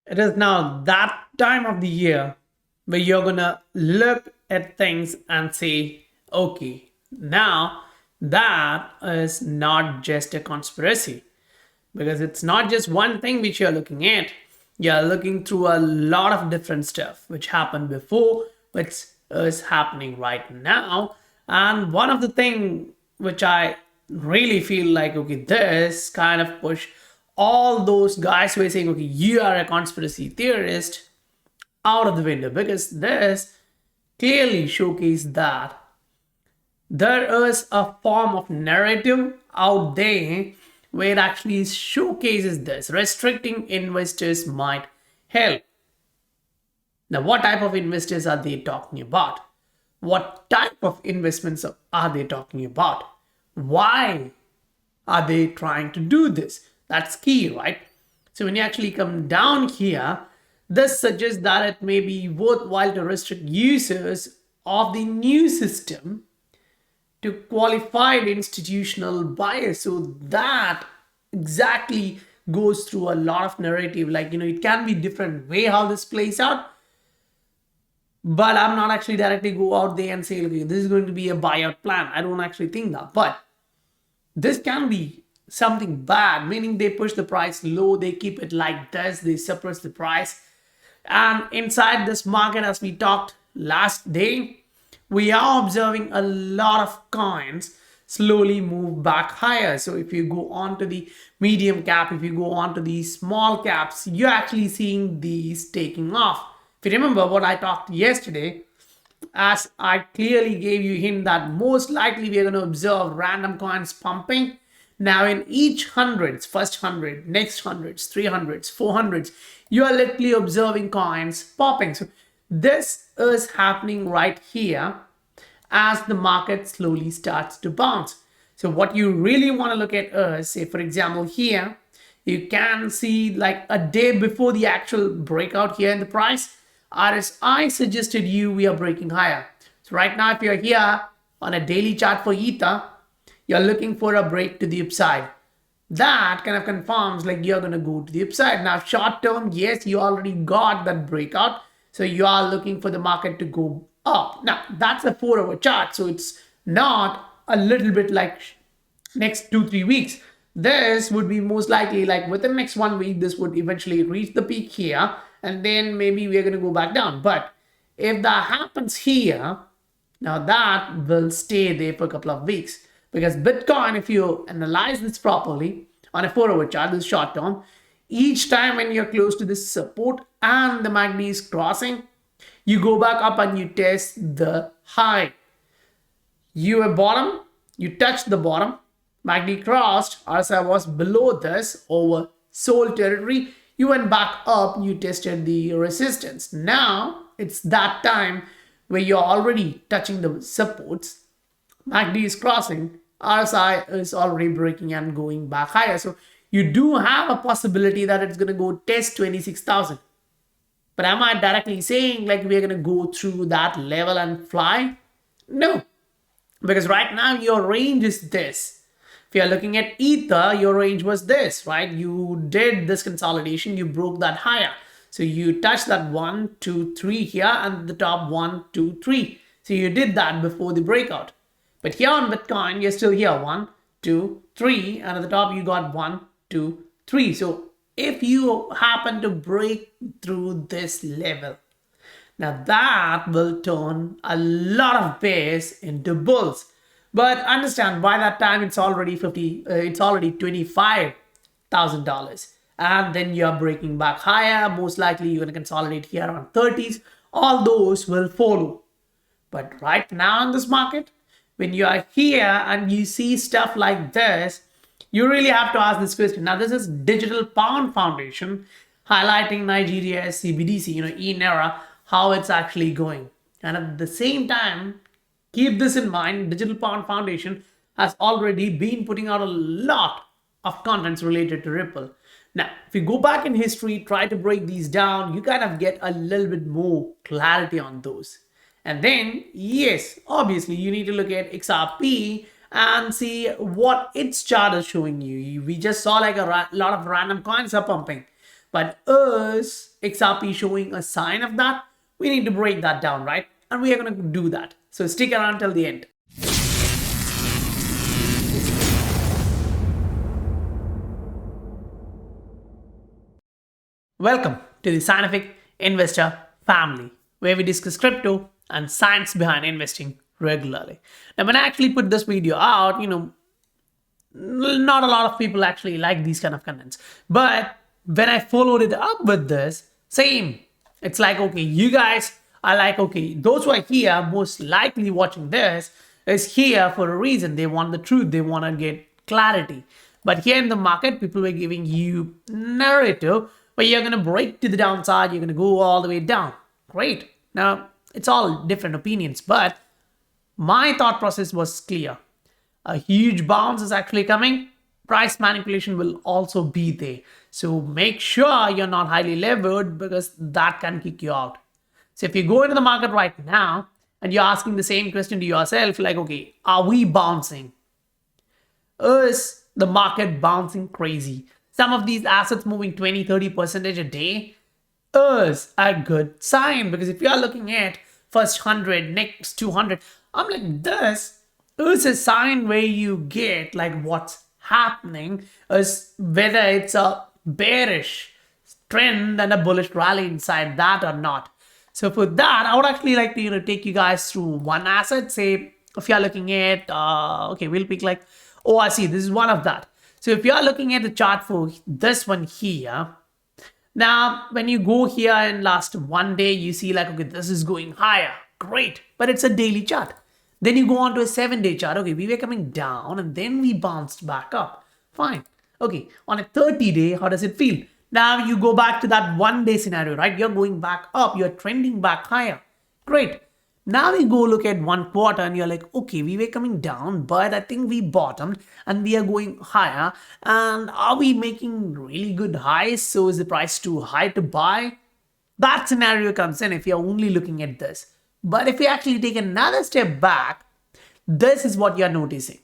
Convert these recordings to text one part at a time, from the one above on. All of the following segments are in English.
It is now that time of the year where you're gonna look at things and say, okay, now that is not just a conspiracy, because it's not just one thing which you're looking at. You're looking through a lot of different stuff which happened before, which is happening right now. And one of the thing which I really feel like, okay, this kind of push all those guys who are saying, okay, you are a conspiracy theorist, out of the window, because this clearly showcases that there is a form of narrative out there where it actually showcases this. Restricting investors might help. Now, what type of investors are they talking about? What type of investments are they talking about? Why are they trying to do this? That's key, right? So when you actually come down here, this suggests that it may be worthwhile to restrict users of the new system to qualified institutional buyers. So that exactly goes through a lot of narrative. Like, it can be different way how this plays out, but I'm not actually directly go out there and say, okay, this is going to be a buyout plan. I don't actually think that. But this can be something bad, meaning they push the price low, they keep it like this, they suppress the price. And inside this market, as we talked last day, we are observing a lot of coins slowly move back higher. So if you go on to the medium cap, if you go on to the small caps, you're actually seeing these taking off. If you remember what I talked yesterday, as I clearly gave you a hint that most likely we are going to observe random coins pumping. Now in each hundreds, first hundred, next hundreds, 300s, 400s, you are literally observing coins popping. So this is happening right here as the market slowly starts to bounce. So what you really want to look at is, say for example here, you can see like a day before the actual breakout here in the price, RSI suggested you we are breaking higher. So right now, if you're here on a daily chart for Ether, you're looking for a break to the upside. That kind of confirms like you're going to go to the upside. Now, short term, yes, you already got that breakout. So you are looking for the market to go up. Now, that's a 4-hour chart. So it's not a little bit like next 2-3 weeks. This would be most likely like within next 1 week, this would eventually reach the peak here, and then maybe we're going to go back down. But if that happens here, now that will stay there for a couple of weeks, because Bitcoin, if you analyze this properly on a 4-hour chart, this short term, each time when you're close to this support and the MACD is crossing, you go back up and you test the high. You are bottom, you touch the bottom, MACD crossed, RSI was below this over sold territory. You went back up, you tested the resistance. Now it's that time where you're already touching the supports. MACD is crossing, RSI is already breaking and going back higher. So you do have a possibility that it's going to go test 26,000. But am I directly saying like we're going to go through that level and fly? No, because right now your range is this. If you're looking at Ether, your range was this, right? You did this consolidation, you broke that higher. So you touched that 1, 2, 3 here, and the top 1, 2, 3. So you did that before the breakout. But here on Bitcoin, you're still here 1, 2, 3, and at the top you got 1, 2, 3. So if you happen to break through this level, now that will turn a lot of bears into bulls. But understand, by that time it's already $25,000, and then you're breaking back higher. Most likely you're going to consolidate here on 30s. All those will follow. But right now in this market, when you are here and you see stuff like this, you really have to ask this question. Now, this is Digital Pound Foundation highlighting Nigeria's CBDC, e-Naira, how it's actually going. And at the same time, keep this in mind, Digital Pound Foundation has already been putting out a lot of contents related to Ripple. Now, if you go back in history, try to break these down, you kind of get a little bit more clarity on those. And then, yes, obviously, you need to look at XRP and see what its chart is showing you. We just saw like a lot of random coins are pumping. But is XRP showing a sign of that? We need to break that down, right? And we are going to do that. So stick around till the end. Welcome to the Scientific Investor family, where we discuss crypto and science behind investing regularly. Now, when I actually put this video out, not a lot of people actually like these kind of contents. But when I followed it up with this, same. It's like, okay, you guys are like, okay, those who are here, most likely watching this, is here for a reason. They want the truth. They want to get clarity. But here in the market, people were giving you narrative where you're going to break to the downside. You're going to go all the way down. Great. Now, it's all different opinions, but my thought process was clear. A huge bounce is actually coming. Price manipulation will also be there. So make sure you're not highly levered because that can kick you out. So if you go into the market right now and you're asking the same question to yourself, like, okay, are we bouncing? Is the market bouncing crazy? Some of these assets moving 20-30% a day is a good sign, because if you are looking at first 100, next 200, I'm like, this is a sign where you get like what's happening is whether it's a bearish trend and a bullish rally inside that or not. So for that, I would actually like to take you guys through one asset. Say if you are looking at okay, we'll pick like ORC. This is one of that. So if you are looking at the chart for this one here, now when you go here in last one day, you see like, okay, this is going higher. Great, but it's a daily chart. Then you go on to a 7-day chart. Okay, we were coming down and then we bounced back up. Fine. Okay, on a 30-day, how does it feel? Now you go back to that 1-day scenario, right? You're going back up. You're trending back higher. Great. Now we go look at 1 quarter and you're like, okay, we were coming down, but I think we bottomed and we are going higher. And are we making really good highs? So is the price too high to buy? That scenario comes in if you're only looking at this. But if you actually take another step back, this is what you're noticing.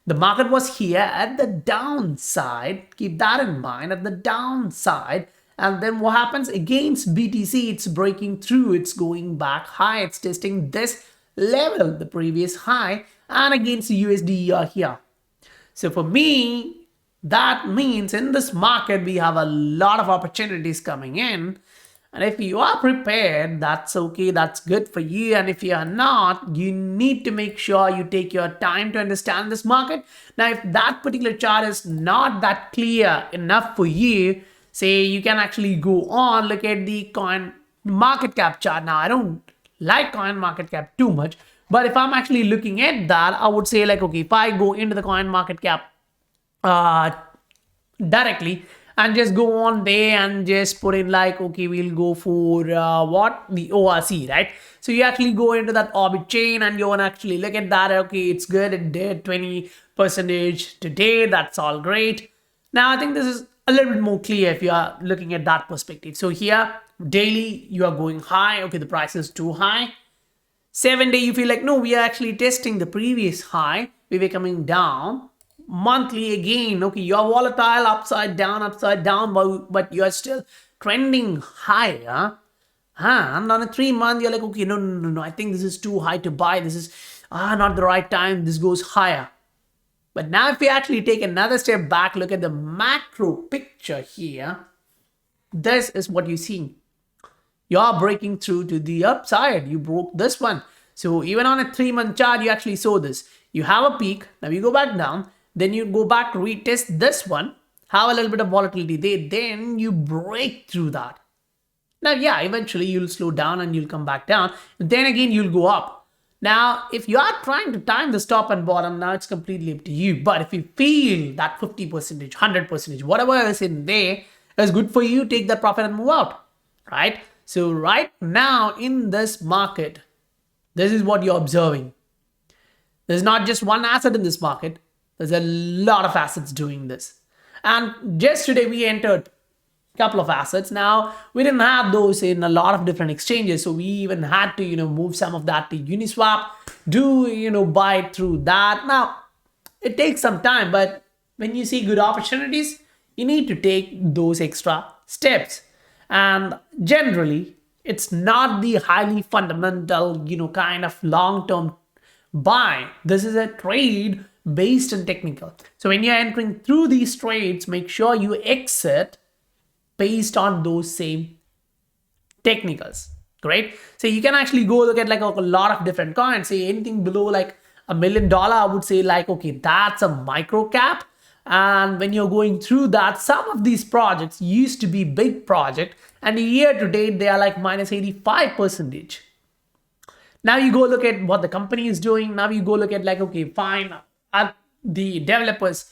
The market was here at the downside. Keep that in mind, at the downside. And then what happens? Against BTC, it's breaking through. It's going back high. It's testing this level, the previous high. And against USD, you're here. So for me, that means in this market, we have a lot of opportunities coming in. And if you are prepared, that's okay, that's good for you. And if you are not, you need to make sure you take your time to understand this market. Now, if that particular chart is not that clear enough for you, say you can actually go on, look at the coin market cap chart. Now, I don't like coin market cap too much, but if I'm actually looking at that, I would say like, okay, if I go into the coin market cap directly, and just go on there and just put in like, okay, we'll go for what? The ORC, right? So you actually go into that Orbit chain and you want to actually look at that. Okay, it's good. It did 20% today. That's all great. Now, I think this is a little bit more clear if you are looking at that perspective. So here, daily, you are going high. Okay, the price is too high. 7-day, you feel like, no, we are actually testing the previous high. We were coming down. Monthly again, okay, you're volatile, upside down, but you're still trending higher. And on a 3-month, you're like, okay, no, I think this is too high to buy. This is not the right time. This goes higher. But now if we actually take another step back, look at the macro picture here, this is what you see. You're breaking through to the upside. You broke this one. So even on a 3-month chart, you actually saw this. You have a peak. Now you go back down. Then you go back, retest this one, have a little bit of volatility there, then you break through that. Now, yeah, eventually you'll slow down and you'll come back down. Then again, you'll go up. Now, if you are trying to time the top and bottom, now it's completely up to you. But if you feel that 50%, 100%, whatever is in there is good for you, take that profit and move out, right? So right now in this market, this is what you're observing. There's not just one asset in this market. There's a lot of assets doing this. And just today we entered a couple of assets. Now, we didn't have those in a lot of different exchanges. So we even had to, move some of that to Uniswap, buy it through that. Now, it takes some time, but when you see good opportunities, you need to take those extra steps. And generally, it's not the highly fundamental, kind of long-term buy. This is a trade based on technical. So when you're entering through these trades, make sure you exit based on those same technicals. Great. So you can actually go look at like a lot of different coins. Say anything below like $1 million, I would say like, okay, that's a micro cap. And when you're going through that, some of these projects used to be big project, and year to date they are like minus 85%. Now you go look at what the company is doing. Now you go look at like, okay, fine, are the developers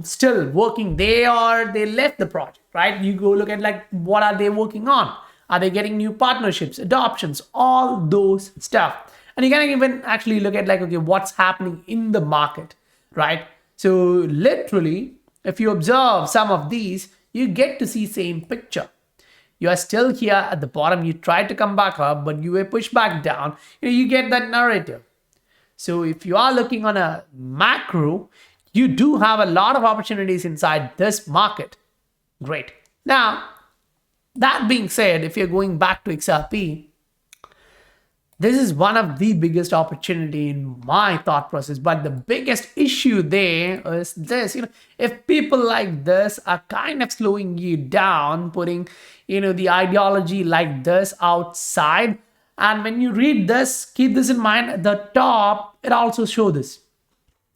still working? They left the project, right? You go look at like, what are they working on? Are they getting new partnerships, adoptions, all those stuff? And you can even actually look at like, okay, what's happening in the market, right? So literally, if you observe some of these, you get to see same picture. You are still here at the bottom. You try to come back up, but you were pushed back down. You get that narrative. So if you are looking on a macro, you do have a lot of opportunities inside this market. Great. Now, that being said, if you're going back to XRP, this is one of the biggest opportunity in my thought process. But the biggest issue there is this, if people like this are kind of slowing you down, putting, the ideology like this outside. And when you read this, keep this in mind, at the top, it also shows this.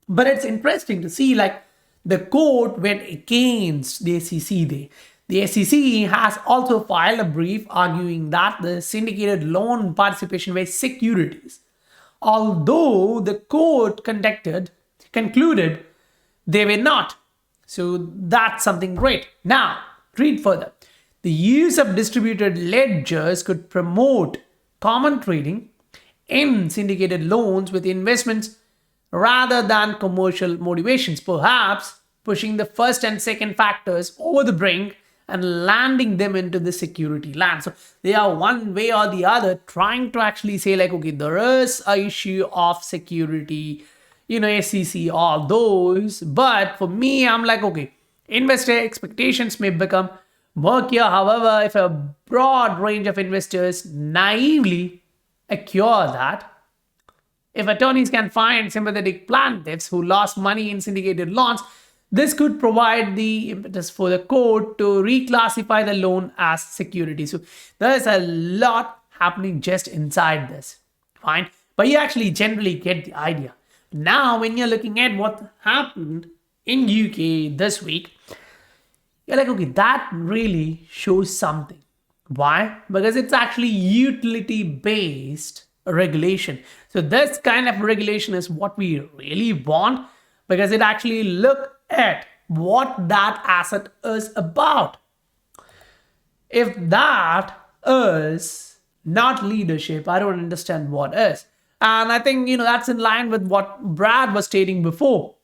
But it's interesting to see like the court went against the SEC there. The SEC has also filed a brief arguing that the syndicated loan participation were securities, although the court concluded they were not. So that's something great. Now, read further. The use of distributed ledgers could promote common trading in syndicated loans with investments rather than commercial motivations, perhaps pushing the first and second factors over the brink and landing them into the security land. So they are one way or the other trying to actually say like, okay, there is a issue of security, SEC, all those. But for me, I'm like, okay, investor expectations may become murkier. However, if a broad range of investors naively acquire that, if attorneys can find sympathetic plaintiffs who lost money in syndicated loans, this could provide the impetus for the court to reclassify the loan as security. So there's a lot happening just inside this. Fine. But you actually generally get the idea. Now, when you're looking at what happened in UK this week, you're like, okay, that really shows something. Why? Because it's actually utility-based regulation. So this kind of regulation is what we really want, because it actually look at what that asset is about. If that is not leadership, I don't understand what is. And I think, that's in line with what Brad was stating before.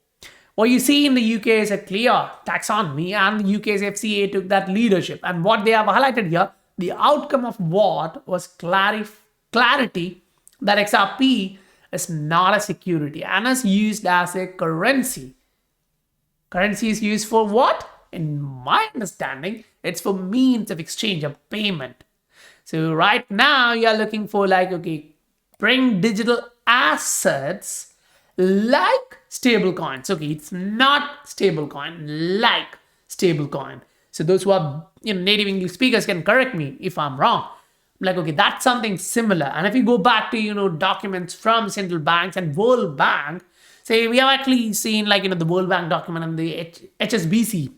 What you see in the UK is a clear taxonomy, and the UK's FCA took that leadership. And what they have highlighted here, the outcome of what was clarity that XRP is not a security and is used as a currency. Currency is used for what? In my understanding, it's for means of exchange, of payment. So right now, you're looking for like, okay, bring digital assets like stable coins. Okay, it's not stable coin, like stable coin. So those who are native English speakers can correct me if I'm wrong. Like, okay, that's something similar. And if you go back to, documents from central banks and World Bank, say we have actually seen like, the World Bank document and the HSBC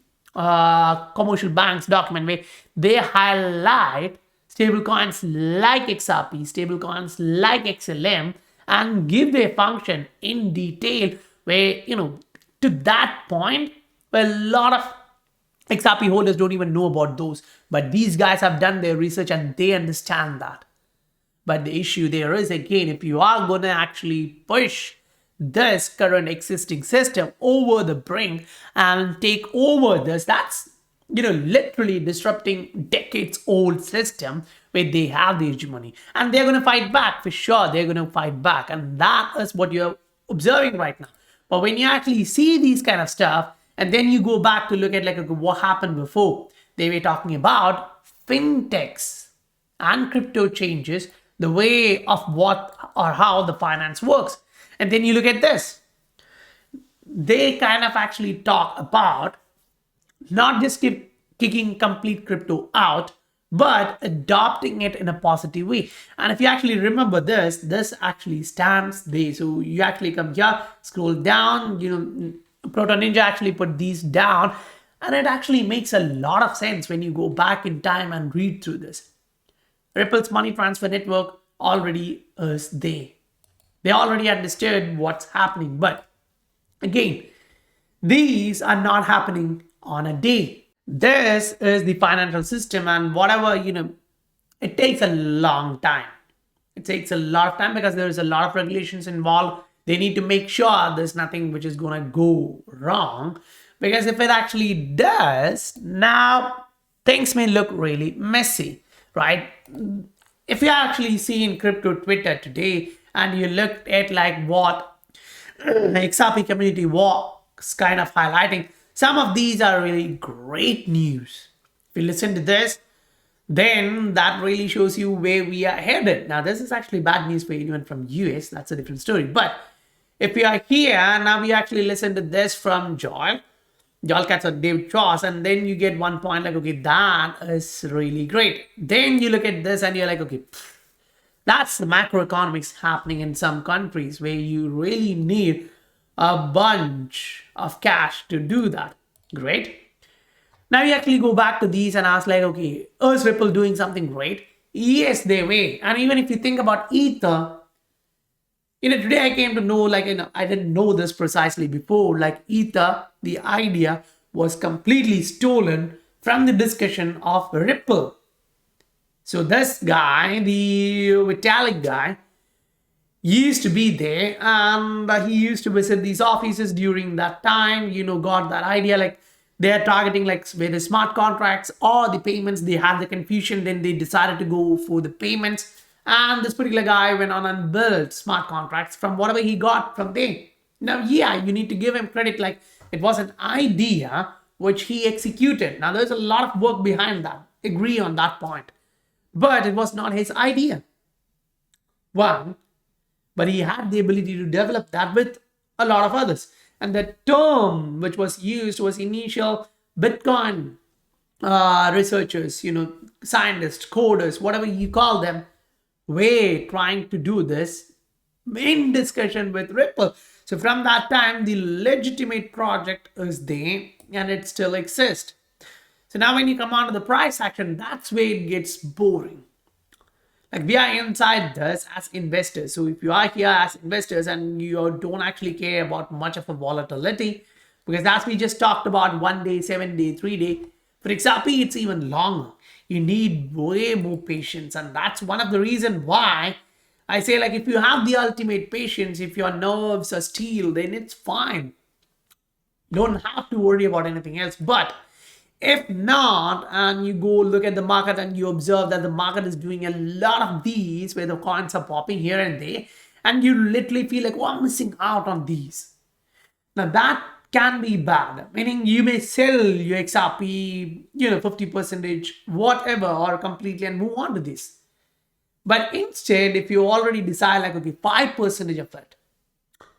commercial banks document where they highlight stable coins like XRP, stable coins like XLM, and give their function in detail where, to that point where a lot of XRP holders don't even know about those. But these guys have done their research and they understand that. But the issue there is, again, if you are going to actually push this current existing system over the brink and take over this, that's, literally disrupting decades old system where they have the hegemony. And they're going to fight back for sure. They're going to fight back. And that is what you're observing right now. But when you actually see these kind of stuff, and then you go back to look at like what happened before, they were talking about fintechs and crypto changes the way of what or how the finance works. And then you look at this, they kind of actually talk about not just kicking complete crypto out, but adopting it in a positive way. And if you actually remember this, this actually stands there. So you actually come here, scroll down, Proton Ninja actually put these down, and it actually makes a lot of sense when you go back in time and read through this. Ripple's money transfer network already is there. They already understood what's happening. But again, these are not happening on a day. This is the financial system, and whatever, it takes a long time. It takes a lot of time because there is a lot of regulations involved. They need to make sure there's nothing which is going to go wrong. Because if it actually does, now things may look really messy, right? If you actually see in crypto Twitter today and you look at like what XRP community was kind of highlighting, some of these are really great news. If you listen to this, then that really shows you where we are headed. Now, this is actually bad news for anyone from US. That's a different story. But if you are here, now we actually listen to this from Joel Katz or David Cross, and then you get one point like, okay, that is really great. Then you look at this and you're like, okay, that's the macroeconomics happening in some countries where you really need a bunch of cash to do that. Great. Now you actually go back to these and ask like, okay, is Ripple doing something great? Yes, they may. And even if you think about Ether, today I came to know, like, I didn't know this precisely before, like Ether, the idea was completely stolen from the discussion of Ripple. So this guy, the Vitalik guy, used to be there and he used to visit these offices during that time, got that idea, like they're targeting like where the smart contracts or the payments, they had the confusion, then they decided to go for the payments. And this particular guy went on and built smart contracts from whatever he got from there. Now, yeah, you need to give him credit, like it was an idea which he executed. Now, there's a lot of work behind that. Agree on that point. But it was not his idea. One, but he had the ability to develop that with a lot of others. And the term which was used was initial Bitcoin researchers, scientists, coders, whatever you call them, were trying to do this in discussion with Ripple. So from that time, the legitimate project is there and it still exists. So now when you come on to the price action, that's where it gets boring. Like we are inside this as investors. So if you are here as investors and you don't actually care about much of a volatility, because as we just talked about 1 day, 7 day, 3 day, for XRP, it's even longer. You need way more patience. And that's one of the reasons why I say, like, if you have the ultimate patience, if your nerves are steel, then it's fine. Don't have to worry about anything else. But if not, and you go look at the market and you observe that the market is doing a lot of these where the coins are popping here and there, and you literally feel like, oh, I'm missing out on these. Now that can be bad, meaning you may sell your XRP, 50%, whatever, or completely and move on to this. But instead, if you already decide like, okay, 5% of it,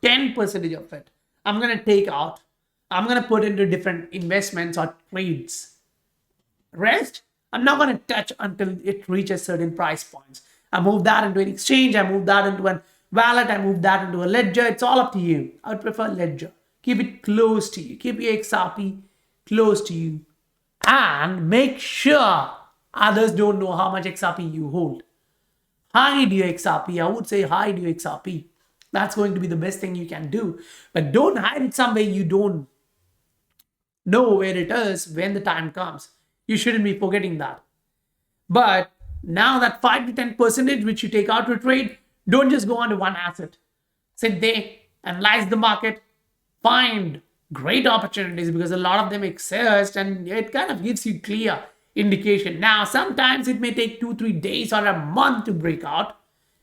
10% of it, I'm going to take out, I'm going to put into different investments or trades. Rest, I'm not going to touch until it reaches certain price points. I move that into an exchange, I move that into a wallet, I move that into a ledger. It's all up to you. I would prefer ledger. Keep it close to you. Keep your XRP close to you. And make sure others don't know how much XRP you hold. Hide your XRP. I would say hide your XRP. That's going to be the best thing you can do. But don't hide it somewhere you don't know where it is when the time comes. You shouldn't be forgetting that. But now that 5 to 10% which you take out to trade, don't just go onto one asset. Sit there, analyze the market, find great opportunities because a lot of them exist and it kind of gives you clear indication. Now, sometimes it may take 2-3 days or a month to break out,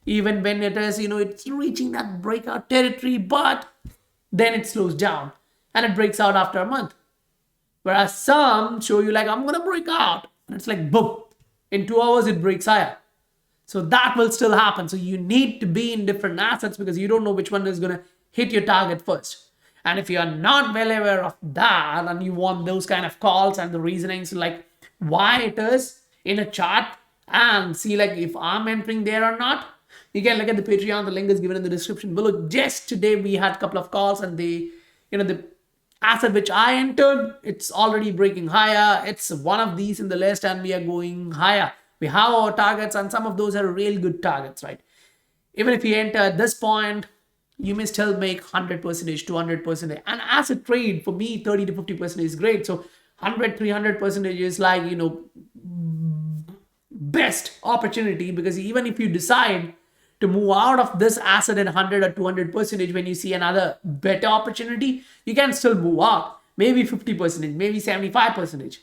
even when it is, it's reaching that breakout territory, but then it slows down and it breaks out after a month. Whereas some show you like, I'm going to break out. And it's like, boom, In 2 hours, it breaks higher. So that will still happen. So you need to be in different assets because you don't know which one is going to hit your target first. And if you are not well aware of that and you want those kind of calls and the reasonings like why it is in a chart and see like if I'm entering there or not, you can look at the Patreon. The link is given in the description below. Just today we had a couple of calls and the asset which I entered, it's already breaking higher. It's one of these in the list and we are going higher. We have our targets and some of those are real good targets, right? Even if you enter at this point, you may still make 100%, 200%. And as a trade, for me, 30 to 50% is great. So 100, 300% is like, best opportunity because even if you decide to move out of this asset at 100 or 200%, when you see another better opportunity, you can still move out. Maybe 50%, maybe 75%.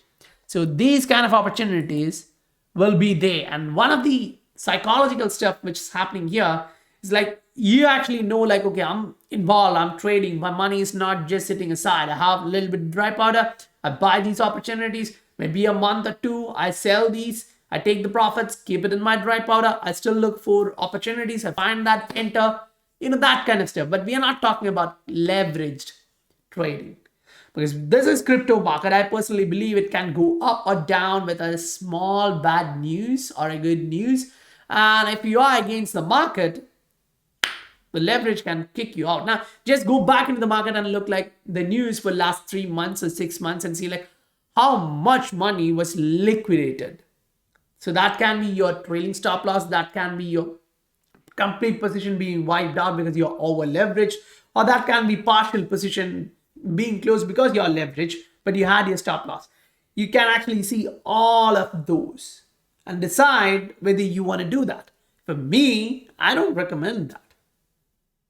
So these kind of opportunities will be there. And one of the psychological stuff which is happening here is like you actually know like, okay, I'm involved, I'm trading, my money is not just sitting aside. I have a little bit of dry powder. I buy these opportunities, maybe a month or two, I sell these, I take the profits, keep it in my dry powder. I still look for opportunities. I find that, enter, that kind of stuff. But we are not talking about leveraged trading. Because this is crypto market. I personally believe it can go up or down with a small bad news or a good news. And if you are against the market, the leverage can kick you out. Now, just go back into the market and look like the news for last 3 months or 6 months and see like how much money was liquidated. So that can be your trailing stop loss. That can be your complete position being wiped out because you're over leveraged. Or that can be partial position being closed because you're leveraged, but you had your stop loss. You can actually see all of those and decide whether you want to do that. For me, I don't recommend that.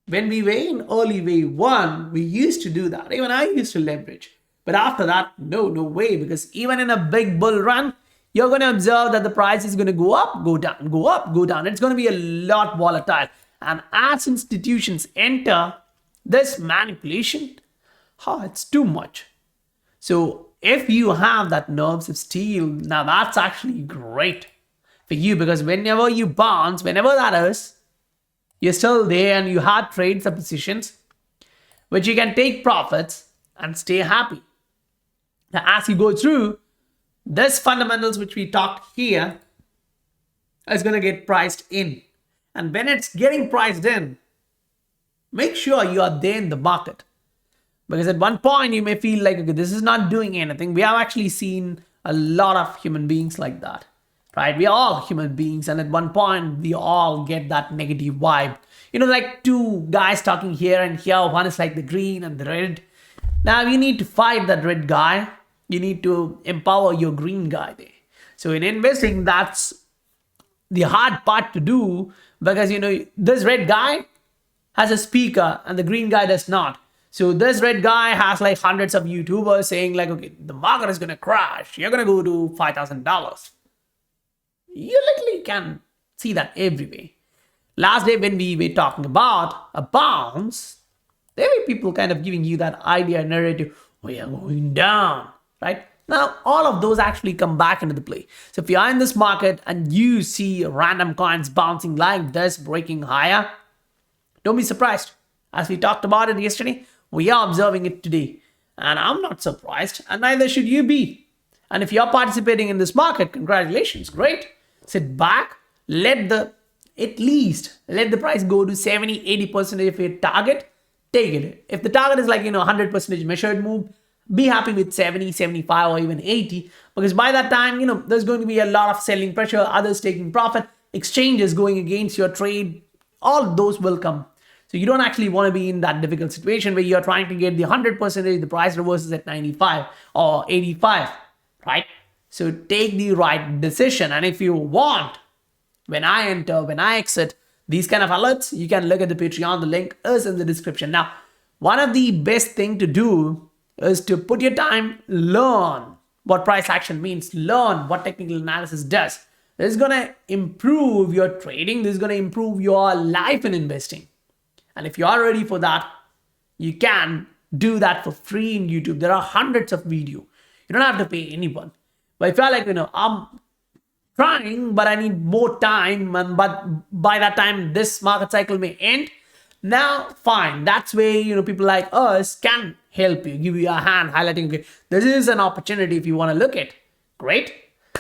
When we were in early wave one, we used to do that. Even I used to leverage. But after that, no way. Because even in a big bull run, you're going to observe that the price is going to go up, go down, go up, go down. It's going to be a lot volatile. And as institutions enter this manipulation, it's too much. So if you have that nerves of steel, now that's actually great for you because whenever you bounce, whenever that is, you're still there and you have trades or positions which you can take profits and stay happy. Now, as you go through, this fundamentals which we talked here is going to get priced in. And when it's getting priced in, make sure you are there in the market. Because at one point you may feel like, okay, this is not doing anything. We have actually seen a lot of human beings like that, right? We are all human beings. And at one point we all get that negative vibe. Like two guys talking here and here. One is like the green and the red. Now you need to fight that red guy. You need to empower your green guy there. So in investing, that's the hard part to do because, this red guy has a speaker and the green guy does not. So this red guy has like hundreds of YouTubers saying like, okay, the market is going to crash. You're going to go to $5,000. You literally can see that everywhere. Last day when we were talking about a bounce, there were people kind of giving you that idea narrative, we are going down, right? Now, all of those actually come back into the play. So if you are in this market and you see random coins bouncing like this, breaking higher, don't be surprised. As we talked about it yesterday, we are observing it today. And I'm not surprised, and neither should you be. And if you're participating in this market, congratulations, great. Sit back, at least let the price go to 70, 80% of your target, take it. If the target is like, 100% measured move, be happy with 70, 75, or even 80. Because by that time, there's going to be a lot of selling pressure, others taking profit, exchanges going against your trade, all those will come. So you don't actually want to be in that difficult situation where you're trying to get the 100%, the price reverses at 95 or 85, right? So take the right decision. And if you want, when I enter, when I exit, these kind of alerts, you can look at the Patreon. The link is in the description. Now, one of the best thing to do is to put your time, learn what price action means, learn what technical analysis does. This is going to improve your trading. This is going to improve your life in investing. And if you are ready for that, you can do that for free in YouTube. There are hundreds of videos. You don't have to pay anyone. But if you're like, I'm trying, but I need more time. And but by that time, this market cycle may end. Now, fine. That's where people like us can help you, give you a hand, highlighting. Okay, this is an opportunity if you want to look at. Great.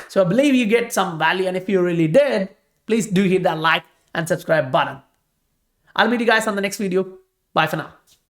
So I believe you get some value, and if you really did, please do hit that like and subscribe button. I'll meet you guys on the next video. Bye for now.